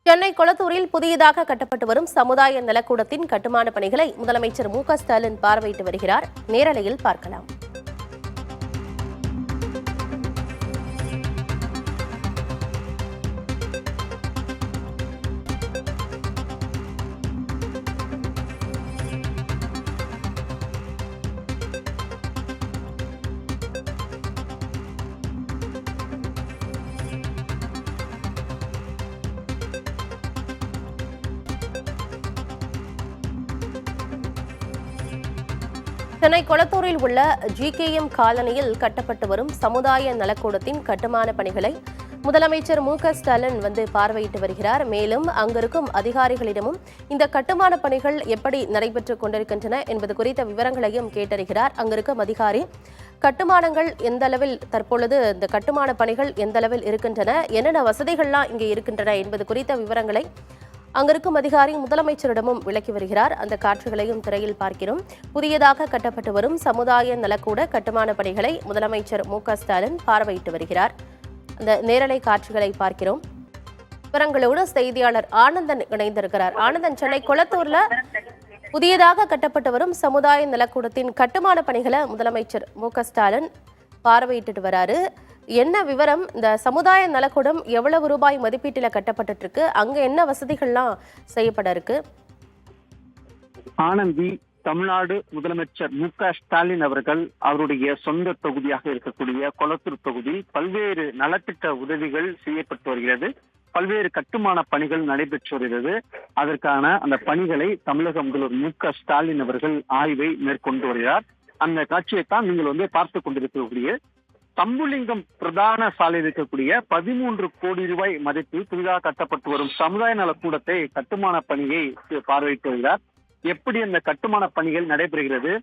சென்னை கொளத்தூரில் புதியதாக கட்டப்பட்டு வரும் சமுதாய நலக்கூடத்தின் கட்டுமான பணிகளை முதலமைச்சர் மு.க.ஸ்டாலின் பார்வையிட்டு வருகிறார். நேரலையில் பார்க்கலாம். சென்னை கொளத்தூரில் உள்ள GKM காலனியில் கட்டப்பட்டு வரும் சமுதாய நலக்கூடத்தின் கட்டுமான பணிகளை முதலமைச்சர் மு.க.ஸ்டாலின் பார்வையிட்டு வருகிறார். மேலும் அங்கிருக்கும் அதிகாரிகளிடமும் இந்த கட்டுமான பணிகள் எப்படி நடைபெற்றுக் கொண்டிருக்கின்றன என்பது குறித்த விவரங்களையும் கேட்டறிகிறார். அங்கிருக்கும் அதிகாரி கட்டுமானங்கள் எந்த அளவில் தற்பொழுது இந்த கட்டுமான பணிகள் எந்த அளவில் இருக்கின்றன, என்னென்ன வசதிகள்லாம் இங்கே இருக்கின்றன என்பது குறித்த விவரங்களை அங்கிருக்கும் அதிகாரி முதலமைச்சரிடமும் விளக்கி வருகிறார். அந்த காட்சிகளையும் திரையில் பார்க்கிறோம். புதியதாக கட்டப்பட்டு வரும் சமுதாய நலக்கூட கட்டுமான பணிகளை முதலமைச்சர் மு.க.ஸ்டாலின் பார்வையிட்டு வருகிறார். அந்த நேரலை காட்சிகளை பார்க்கிறோம். விவரங்களோடு செய்தியாளர் ஆனந்தன் இணைந்திருக்கிறார். ஆனந்தன், சென்னை கொளத்தூர்ல புதியதாக கட்டப்பட்டு வரும் சமுதாய நலக்கூடத்தின் கட்டுமான பணிகளை முதலமைச்சர் மு.க.ஸ்டாலின் பார்வையிட்டு வராரு. என்ன விவரம்? இந்த சமுதாய நலக்கூடம் எவ்வளவு ரூபாய் மதிப்பீட்டில் கட்டப்பட்டு இருக்கு? அங்க என்ன வசதிகள்லாம் செய்யப்பட இருக்கு? ஆனந்தி, தமிழ்நாடு முதலமைச்சர் மு.க.ஸ்டாலின் அவர்கள் அவருடைய சொந்த தொகுதியாக இருக்கக்கூடிய கொளத்தூர் தொகுதி பல்வேறு நலத்திட்ட உதவிகள் செய்யப்பட்டு வருகிறது. பல்வேறு கட்டுமான பணிகள் நடைபெற்று வருகிறது. அதற்கான அந்த பணிகளை தமிழக முதல்வர் மு.க.ஸ்டாலின் அவர்கள் ஆய்வை மேற்கொண்டு வருகிறார். அந்த காட்சியைத்தான் நீங்கள் பார்த்து கொண்டிருக்கக்கூடிய தம்புலிங்கம் பிரதான சாலையில் இருக்கக்கூடிய 13 கோடி ரூபாய் மதிப்பில் புதிதாக கட்டப்பட்டு வரும் சமுதாய நலக்கூடத்தை கட்டுமான பணியை பார்வையிட்டு வருகிறார். எப்படி அந்த கட்டுமான பணிகள் நடைபெறுகிறது,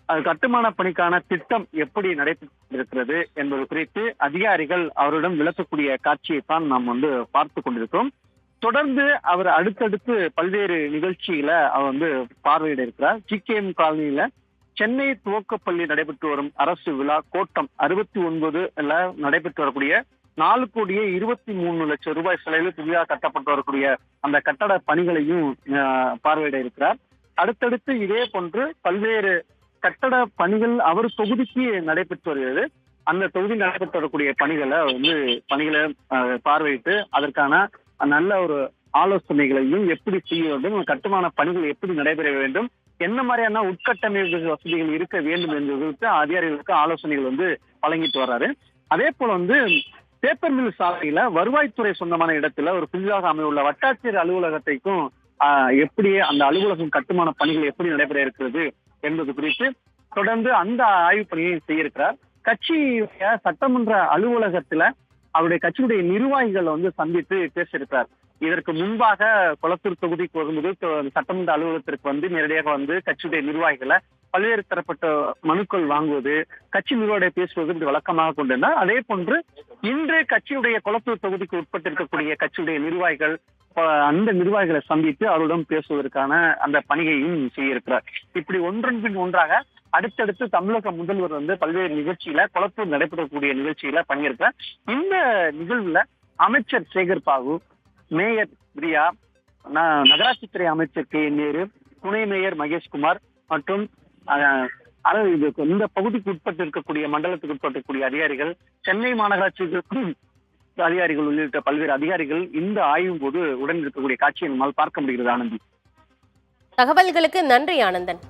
அது கட்டுமான பணிக்கான திட்டம் எப்படி நடைபெற்றிருக்கிறது என்பது குறித்து அதிகாரிகள் அவரிடம் விளக்கக்கூடிய காட்சியைத்தான் நாம் பார்த்து கொண்டிருக்கிறோம். தொடர்ந்து அவர் அடுத்தடுத்து பல்வேறு நிகழ்ச்சிகளை அவர் பார்வையிட இருக்கிறார். GKM காலனியில சென்னை துவக்கப்பள்ளி நடைபெற்று வரும் அரசு விழா கோட்டம் 69 நடைபெற்று வரக்கூடிய 4,23,00,000 ரூபாய் செலவில் புதிதாக கட்டப்பட்டு வரக்கூடிய அந்த கட்டட பணிகளையும் பார்வையிட இருக்கிறார். அடுத்தடுத்து இதே போன்று பல்வேறு கட்டட பணிகள் அவர் தொகுதிக்கு நடைபெற்று வருகிறது. அந்த தொகுதியில் நடைபெற்று வரக்கூடிய பணிகளை பார்வையிட்டு அதற்கான நல்ல ஒரு ஆலோசனைகளையும் எப்படி செய்ய வேண்டும், கட்டுமான பணிகள் எப்படி நடைபெற வேண்டும், என்ன மாதிரியான உட்கட்டமைப்பு வசதிகள் இருக்க வேண்டும் என்பது குறித்து அதிகாரிகளுக்கு ஆலோசனைகள் வழங்கிட்டு வர்றாரு. அதே போல பேப்பர் மில் சாலையில வருவாய்த்துறை சொந்தமான இடத்துல ஒரு புதிதாக அமையுள்ள வட்டாட்சியர் அலுவலகத்தைக்கும் எப்படி அந்த அலுவலகம் கட்டுமான பணிகள் எப்படி நடைபெற இருக்கிறது என்பது குறித்து தொடர்ந்து அந்த ஆய்வு பணியை செய்ய இருக்கிறார். கட்சியுடைய சட்டமன்ற அலுவலகத்துல அவருடைய கட்சியுடைய நிர்வாகிகள் சந்தித்து பேசியிருக்கிறார். இதற்கு முன்பாக கொளத்தூர் தொகுதிக்கு வரும்போது சட்டமன்ற அலுவலகத்திற்கு நேரடியாக கட்சியுடைய நிர்வாகிகளை பல்வேறு தரப்பட்ட மனுக்கள் வாங்குவது, கட்சி நிர்வாகிகளை பேசுவது வழக்கமாக கொண்டிருந்தார். அதே போன்று இன்று கட்சியுடைய கொளத்தூர் தொகுதிக்கு உட்பட்டிருக்கக்கூடிய கட்சியுடைய நிர்வாகிகள் அந்த நிர்வாகிகளை சந்தித்து அவருடன் பேசுவதற்கான அந்த பணியையும் செய்ய இருக்கிறார். இப்படி ஒன்றன் பின் ஒன்றாக அடுத்தடுத்து தமிழக முதல்வர் பல்வேறு நிகழ்ச்சியில கொளத்தூர் நடைபெறக்கூடிய நிகழ்ச்சியில பங்கேற்கிறார். இந்த நிகழ்வுல அமைச்சர் சேகர் பாபு, மேயர் பிரியா, நகராட்சித்துறை அமைச்சர் K.N. நேரு, துணை மேயர் மகேஷ்குமார் மற்றும் இந்த பகுதிக்கு உட்பட்டு இருக்கக்கூடிய மண்டலத்துக்கு உட்பட்டிருக்கக்கூடிய அதிகாரிகள், சென்னை மாநகராட்சிக்கு அதிகாரிகள் உள்ளிட்ட பல்வேறு அதிகாரிகள் இந்த ஆய்வின் போது உடன் இருக்கக்கூடிய காட்சியை நம்மால் பார்க்க முடிகிறது. ஆனந்தி, தகவல்களுக்கு நன்றி ஆனந்தன்.